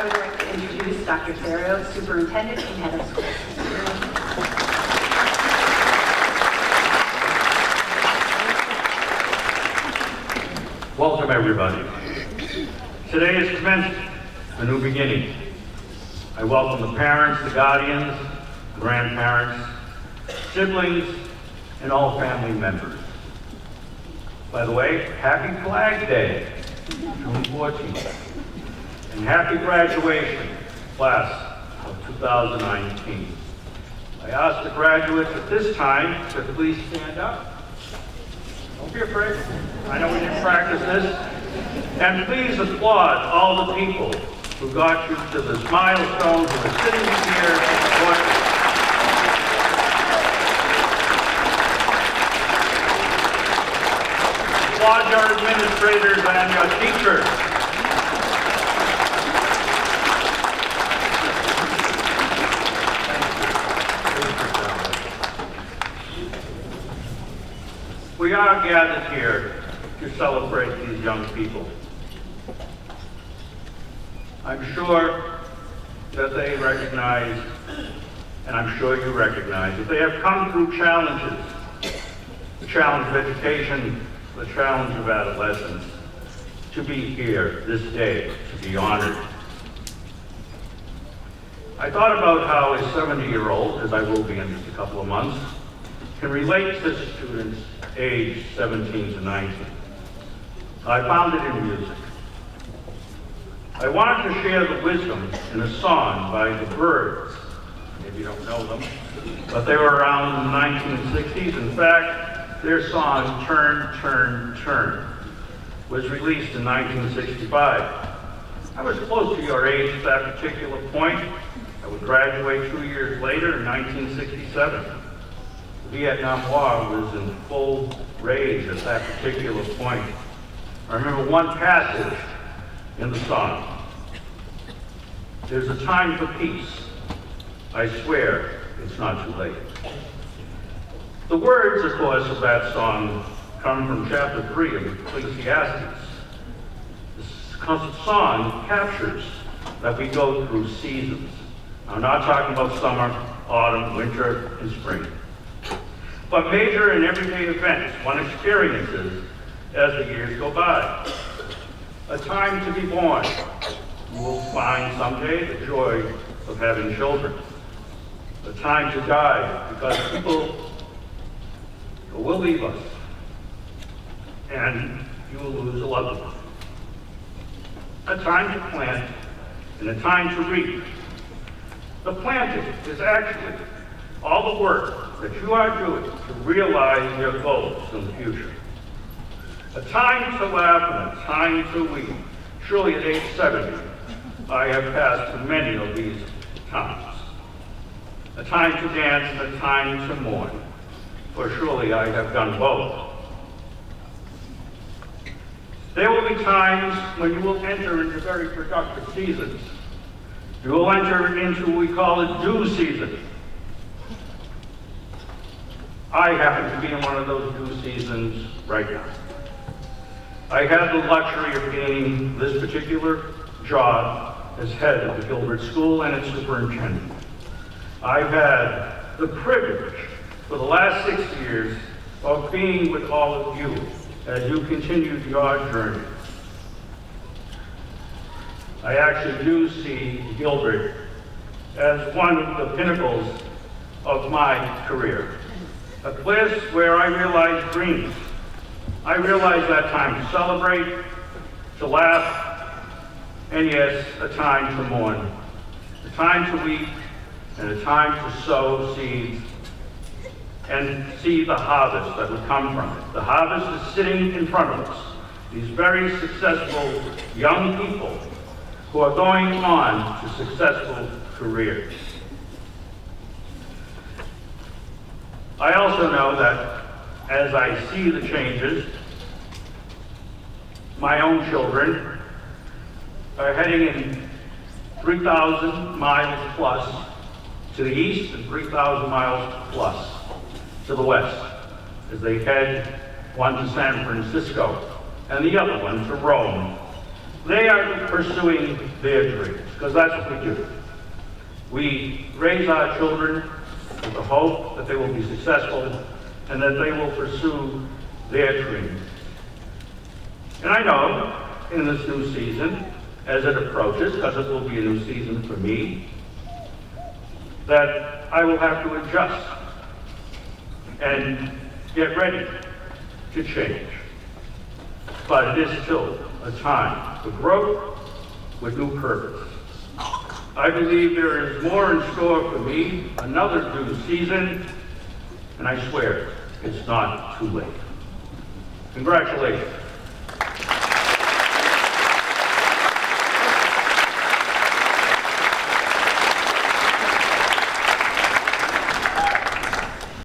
I would like to introduce Dr. Serio, Superintendent and Head of Schools. Welcome, everybody. Today is commencement, a new beginning. I welcome the parents, the guardians, grandparents, siblings, and all family members. By the way, happy Flag Day, June 14th, and happy graduation, class of 2019. I ask the graduates at this time to please stand up. Don't be afraid. I know we didn't practice this. And please applaud all the people who got you to this milestone, who are sitting here to support you. Applaud your administrators and your teachers. We are gathered here to celebrate these young people. I'm sure that they recognize, and I'm sure you recognize, that they have come through challenges. The challenge of education, the challenge of adolescence, to be here this day, to be honored. I thought about how a 70-year-old, as I will be in just a couple of months, can relate to students aged 17 to 19. I found it in music. I wanted to share the wisdom in a song by the Byrds. Maybe you don't know them, but they were around in the 1960s. In fact, their song, Turn, Turn, Turn, was released in 1965. I was close to your age at that particular point. I would graduate 2 years later in 1967. The Vietnam War was in full rage at that particular point. I remember one passage in the song. There's a time for peace. I swear it's not too late. The words, of course, of that song come from chapter 3 of Ecclesiastes. This song captures that we go through seasons. I'm not talking about summer, autumn, winter, and spring, but major and everyday events one experiences as the years go by. A time to be born. You will find someday the joy of having children. A time to die, because people will leave us, and you will lose a loved one. A time to plant, and a time to reap. The planting is actually all the work that you are doing to realize your goals in the future. A time to laugh and a time to weep. Surely at age 70, I have passed through many of these times. A time to dance and a time to mourn, for surely I have done both. There will be times when you will enter into very productive seasons. You will enter into what we call a due season. I happen to be in one of those due seasons right now. I had the luxury of being this particular job as head of the Gilbert School and its superintendent. I've had the privilege for the last 6 years of being with all of you as you continued your journey. I actually do see Gilbert as one of the pinnacles of my career, a place where I realized dreams. I realized that time to celebrate, to laugh, and yes, a time to mourn, a time to weep, and a time to sow seeds and see the harvest that would come from it. The harvest is sitting in front of us. These very successful young people who are going on to successful careers. I also know that as I see the changes, my own children are heading in 3,000 miles plus to the east and 3,000 miles plus to the west as they head, one to San Francisco and the other one to Rome, They are pursuing their dreams, because that's what we do. We raise our children with the hope that they will be successful and that they will pursue their dreams. And I know in this new season, as it approaches, because it will be a new season for me, that I will have to adjust and get ready to change. But it is still a time for growth with new purpose. I believe there is more in store for me, another new season, and I swear it's not too late. Congratulations.